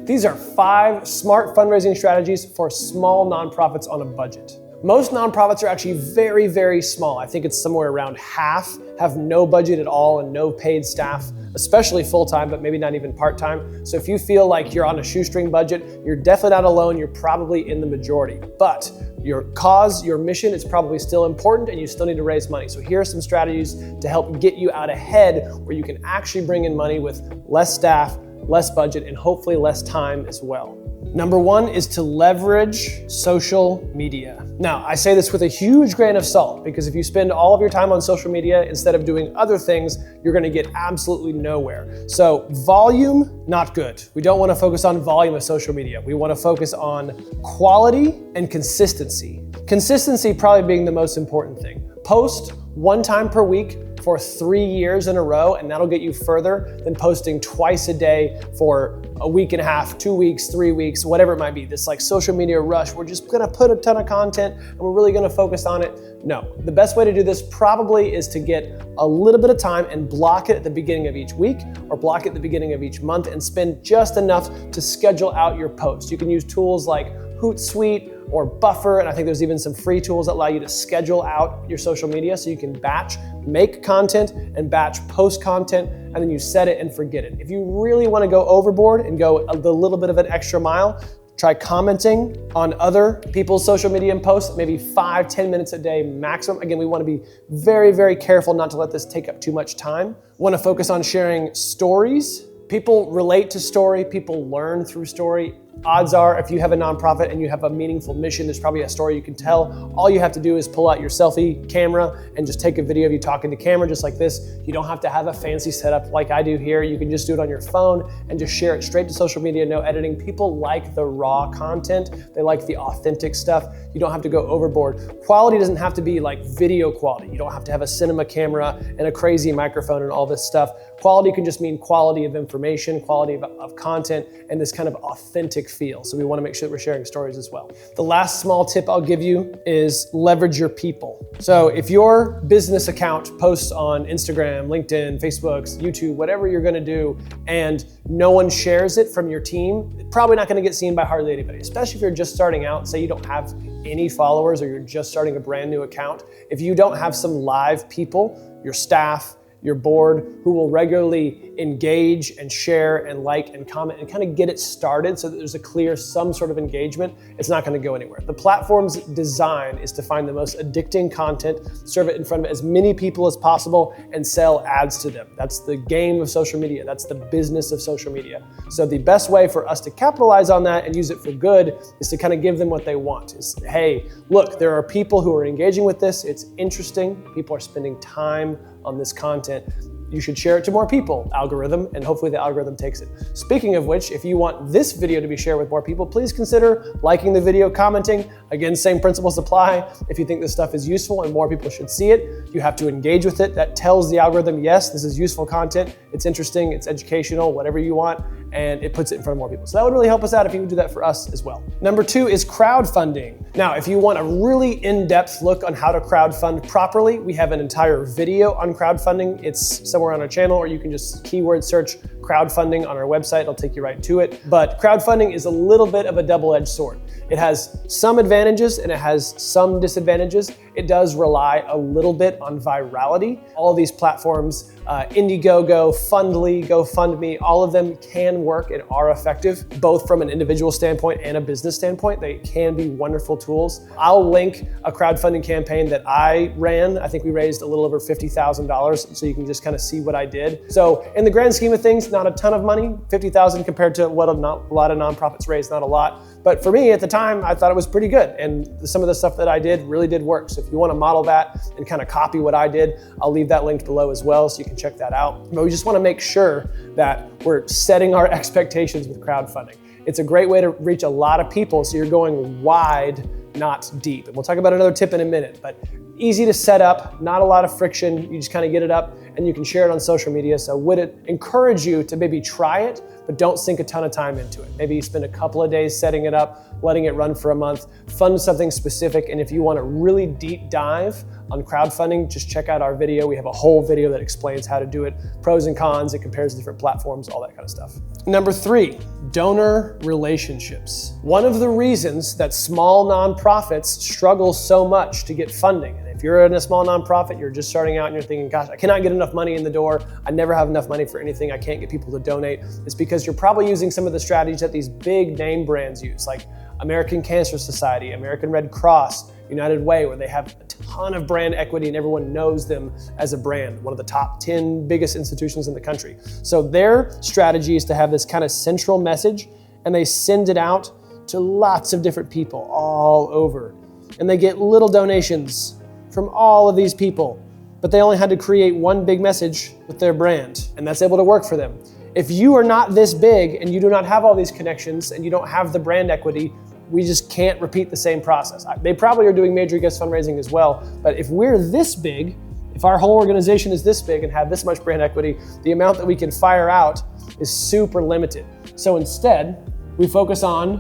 These are 5 smart fundraising strategies for small nonprofits on a budget. Most nonprofits are actually very, very small. I think it's somewhere around half have no budget at all and no paid staff, especially full-time, but maybe not even part-time. So if you feel like you're on a shoestring budget, you're definitely not alone. You're probably in the majority. But your cause, your mission is probably still important and you still need to raise money. So here are some strategies to help get you out ahead where you can actually bring in money with less staff, less budget, and hopefully less time as well. Number 1 is to leverage social media. Now, I say this with a huge grain of salt because if you spend all of your time on social media instead of doing other things, you're gonna get absolutely nowhere. So volume, not good. We don't wanna focus on volume of social media. We wanna focus on quality and consistency. Consistency probably being the most important thing. Post 1 time per week for 3 years in a row, and that'll get you further than posting twice a day for a week and a half, 2 weeks, 3 weeks, whatever it might be. This like social media rush, we're just gonna put a ton of content and we're really gonna focus on it. No, the best way to do this probably is to get a little bit of time and block it at the beginning of each week or block it at the beginning of each month and spend just enough to schedule out your posts. You can use tools like Hootsuite or Buffer, and I think there's even some free tools that allow you to schedule out your social media so you can batch make content and batch post content, and then you set it and forget it. If you really want to go overboard and go a little bit of an extra mile, try commenting on other people's social media and posts, maybe 5-10 minutes a day maximum. Again, we want to be very, very careful not to let this take up too much time. We want to focus on sharing stories. People relate to story, people learn through story. Odds are, if you have a nonprofit and you have a meaningful mission, there's probably a story you can tell. All you have to do is pull out your selfie camera and just take a video of you talking to camera just like this. You don't have to have a fancy setup like I do here. You can just do it on your phone and just share it straight to social media, no editing. People like the raw content. They like the authentic stuff. You don't have to go overboard. Quality doesn't have to be like video quality. You don't have to have a cinema camera and a crazy microphone and all this stuff. Quality can just mean quality of information, quality of content, and this kind of authentic feel. So we want to make sure that we're sharing stories as well. The last small tip I'll give you is leverage your people. So if your business account posts on Instagram, LinkedIn, Facebook, YouTube, whatever you're going to do, and no one shares it from your team, it's probably not going to get seen by hardly anybody, especially if you're just starting out. Say you don't have any followers or you're just starting a brand new account. If you don't have some live people, your staff, your board, who will regularly engage and share and like and comment and kind of get it started so that there's a clear, some sort of engagement, it's not gonna go anywhere. The platform's design is to find the most addicting content, serve it in front of as many people as possible, and sell ads to them. That's the game of social media. That's the business of social media. So the best way for us to capitalize on that and use it for good is to kind of give them what they want. Is, hey, look, there are people who are engaging with this. It's interesting. People are spending time on this content. You should share it to more people, algorithm, and hopefully the algorithm takes it. Speaking of which, if you want this video to be shared with more people, please consider liking the video, commenting. Again, same principles apply. If you think this stuff is useful and more people should see it, you have to engage with it. That tells the algorithm, yes, this is useful content, it's interesting, it's educational, whatever you want, and it puts it in front of more people. So that would really help us out if you would do that for us as well. Number 2 is crowdfunding. Now, if you want a really in-depth look on how to crowdfund properly, we have an entire video on crowdfunding. It's somewhere on our channel, or you can just keyword search crowdfunding on our website. It'll take you right to it. But crowdfunding is a little bit of a double-edged sword. It has some advantages and it has some disadvantages. It does rely a little bit on virality. All of these platforms, Indiegogo, Fundly, GoFundMe, all of them can work and are effective, both from an individual standpoint and a business standpoint. They can be wonderful tools. I'll link a crowdfunding campaign that I ran. I think we raised a little over $50,000, so you can just kind of see what I did. So in the grand scheme of things, not a ton of money, 50,000 compared to what a lot of nonprofits raise, not a lot. But for me at the time, I thought it was pretty good. And some of the stuff that I did really did work. So if you want to model that and kind of copy what I did, I'll leave that linked below as well so you can check that out. But we just want to make sure that we're setting our expectations with crowdfunding. It's a great way to reach a lot of people, so you're going wide, not deep. And we'll talk about another tip in a minute, but easy to set up, not a lot of friction. You just kind of get it up and you can share it on social media. So would it encourage you to maybe try it, but don't sink a ton of time into it. Maybe you spend a couple of days setting it up, letting it run for a month, fund something specific. And if you want a really deep dive on crowdfunding, just check out our video. We have a whole video that explains how to do it, pros and cons, it compares different platforms, all that kind of stuff. Number 3, donor relationships. One of the reasons that small nonprofits struggle so much to get funding, and if you're in a small nonprofit, you're just starting out and you're thinking, gosh, I cannot get enough money in the door, I never have enough money for anything, I can't get people to donate, it's because you're probably using some of the strategies that these big name brands use, like American Cancer Society, American Red Cross, United Way, where they have a ton of brand equity and everyone knows them as a brand, one of the top 10 biggest institutions in the country. So their strategy is to have this kind of central message, and they send it out to lots of different people all over. And they get little donations from all of these people, but they only had to create one big message with their brand, and that's able to work for them. If you are not this big and you do not have all these connections and you don't have the brand equity, we just can't repeat the same process. They probably are doing major guest fundraising as well, but if we're this big, if our whole organization is this big and have this much brand equity, the amount that we can fire out is super limited. So instead, we focus on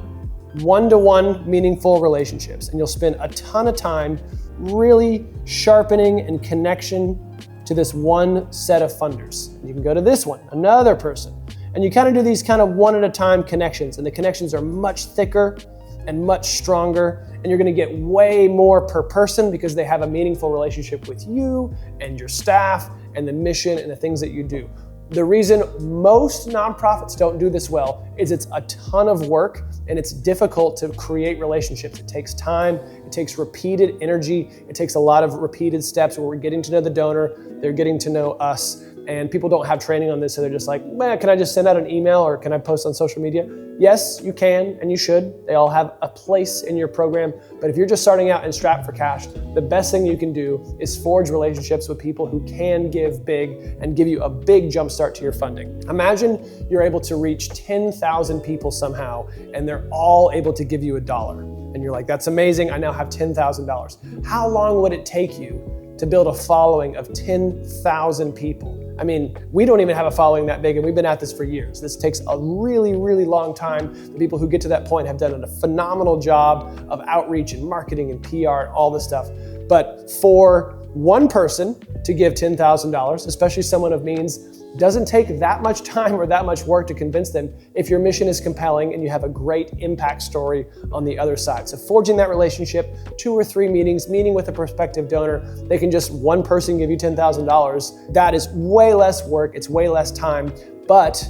one-to-one meaningful relationships, and you'll spend a ton of time really sharpening and connection to this one set of funders. You can go to this one, another person, and you kind of do these kind of one at a time connections, and the connections are much thicker and much stronger, and you're gonna get way more per person because they have a meaningful relationship with you and your staff and the mission and the things that you do. The reason most nonprofits don't do this well is it's a ton of work and it's difficult to create relationships. It takes time, it takes repeated energy, it takes a lot of repeated steps where we're getting to know the donor, they're getting to know us, and people don't have training on this, so they're just like, man, can I just send out an email or can I post on social media? Yes, you can and you should. They all have a place in your program, but if you're just starting out and strapped for cash, the best thing you can do is forge relationships with people who can give big and give you a big jump start to your funding. Imagine you're able to reach 10,000 people somehow and they're all able to give you $1. And you're like, that's amazing, I now have $10,000. How long would it take you to build a following of 10,000 people? I mean, we don't even have a following that big and we've been at this for years. This takes a really, really long time. The people who get to that point have done a phenomenal job of outreach and marketing and PR and all this stuff. But for one person to give $10,000, especially someone of means, doesn't take that much time or that much work to convince them if your mission is compelling and you have a great impact story on the other side. So forging that relationship, 2 or 3 meetings, meeting with a prospective donor, they can just one person give you $10,000. That is way less work, it's way less time, but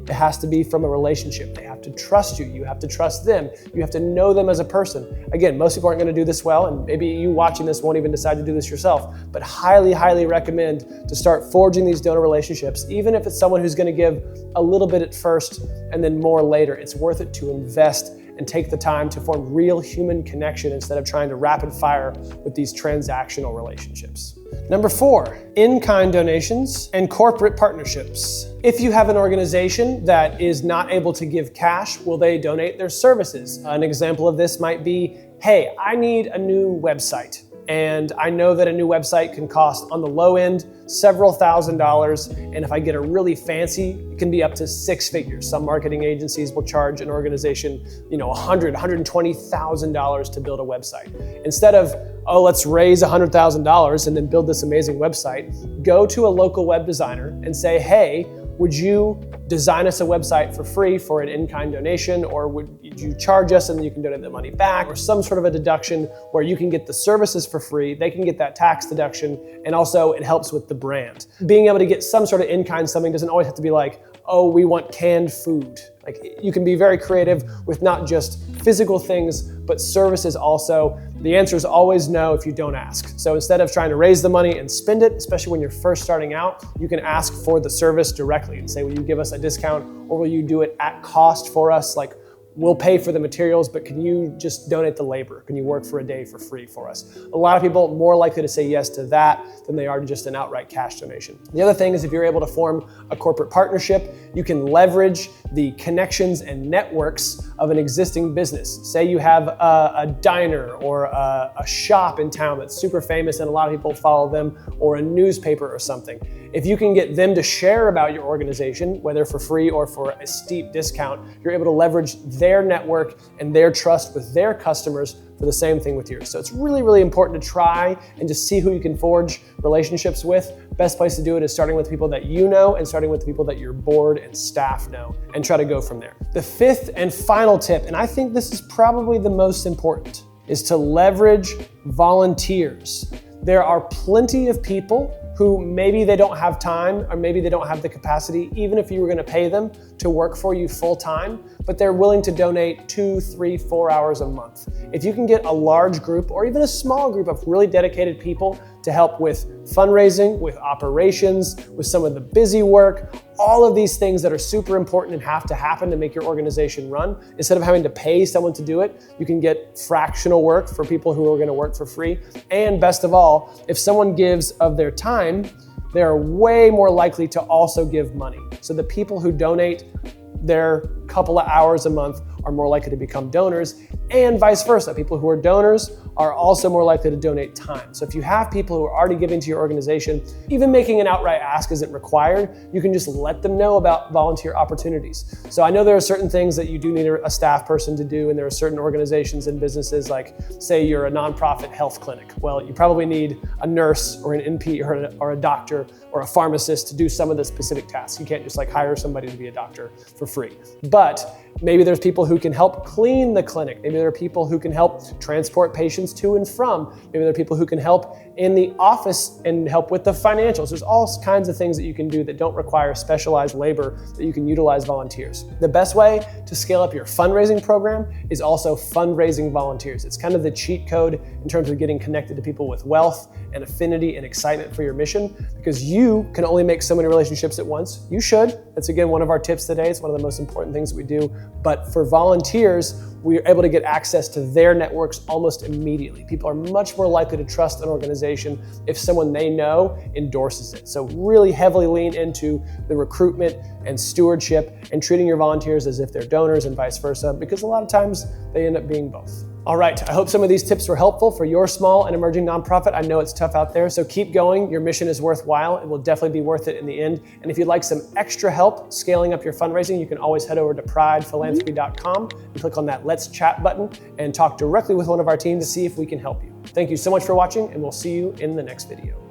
it has to be from a relationship. They have to trust you. You have to trust them. You have to know them as a person. Again, most people aren't going to do this well, and maybe you watching this won't even decide to do this yourself, but highly, highly recommend to start forging these donor relationships, even if it's someone who's going to give a little bit at first and then more later. It's worth it to invest and take the time to form real human connection instead of trying to rapid fire with these transactional relationships. Number 4, in-kind donations and corporate partnerships. If you have an organization that is not able to give cash, will they donate their services? An example of this might be, hey, I need a new website. And I know that a new website can cost on the low end several $1,000s. And if I get a really fancy, it can be up to 6 figures. Some marketing agencies will charge an organization, $100,000, $120,000 to build a website. Instead of, oh, let's raise $100,000 and then build this amazing website, go to a local web designer and say, hey, would you design us a website for free for an in-kind donation, or would you charge us and then you can donate the money back, or some sort of a deduction where you can get the services for free, they can get that tax deduction, and also it helps with the brand. Being able to get some sort of in-kind something doesn't always have to be like, oh, we want canned food. Like, you can be very creative with not just physical things, but services also. The answer is always no if you don't ask. So instead of trying to raise the money and spend it, especially when you're first starting out, you can ask for the service directly and say, will you give us a discount, or will you do it at cost for us? Like, we'll pay for the materials, but can you just donate the labor? Can you work for a day for free for us? A lot of people are more likely to say yes to that than they are to just an outright cash donation. The other thing is, if you're able to form a corporate partnership, you can leverage the connections and networks of an existing business. Say you have a diner or a shop in town that's super famous and a lot of people follow them, or a newspaper or something. If you can get them to share about your organization, whether for free or for a steep discount, you're able to leverage their their network and their trust with their customers for the same thing with yours. So it's really, really important to try and just see who you can forge relationships with. Best place to do it is starting with people that you know and starting with the people that your board and staff know, and try to go from there. The fifth and final tip, and I think this is probably the most important, is to leverage volunteers. There are plenty of people who maybe they don't have time or maybe they don't have the capacity, even if you were gonna pay them to work for you full time, but they're willing to donate 2, 3, 4 hours a month. If you can get a large group or even a small group of really dedicated people to help with fundraising, with operations, with some of the busy work, all of these things that are super important and have to happen to make your organization run, instead of having to pay someone to do it, you can get fractional work for people who are gonna work for free. And best of all, if someone gives of their time, they are way more likely to also give money. So the people who donate their couple of hours a month are more likely to become donors, and vice versa. People who are donors are also more likely to donate time. So if you have people who are already giving to your organization, even making an outright ask isn't required. You can just let them know about volunteer opportunities. So I know there are certain things that you do need a staff person to do, and there are certain organizations and businesses, like say you're a nonprofit health clinic. Well, you probably need a nurse or an NP or a doctor or a pharmacist to do some of the specific tasks. You can't just like hire somebody to be a doctor for free. But maybe there's people who can help clean the clinic. Maybe there are people who can help transport patients to and from. Maybe there are people who can help in the office and help with the financials. There's all kinds of things that you can do that don't require specialized labor, that you can utilize volunteers. The best way to scale up your fundraising program is also fundraising volunteers. It's kind of the cheat code in terms of getting connected to people with wealth and affinity and excitement for your mission, because you can only make so many relationships at once. You should. That's again one of our tips today. It's one of the most important things that we do. But for volunteers, we are able to get access to their networks almost immediately. People are much more likely to trust an organization if someone they know endorses it. So really heavily lean into the recruitment and stewardship and treating your volunteers as if they're donors and vice versa, because a lot of times they end up being both. All right, I hope some of these tips were helpful for your small and emerging nonprofit. I know it's tough out there, so keep going. Your mission is worthwhile. It will definitely be worth it in the end. And if you'd like some extra help scaling up your fundraising, you can always head over to pridephilanthropy.com and click on that Let's Chat button and talk directly with one of our team to see if we can help you. Thank you so much for watching, and we'll see you in the next video.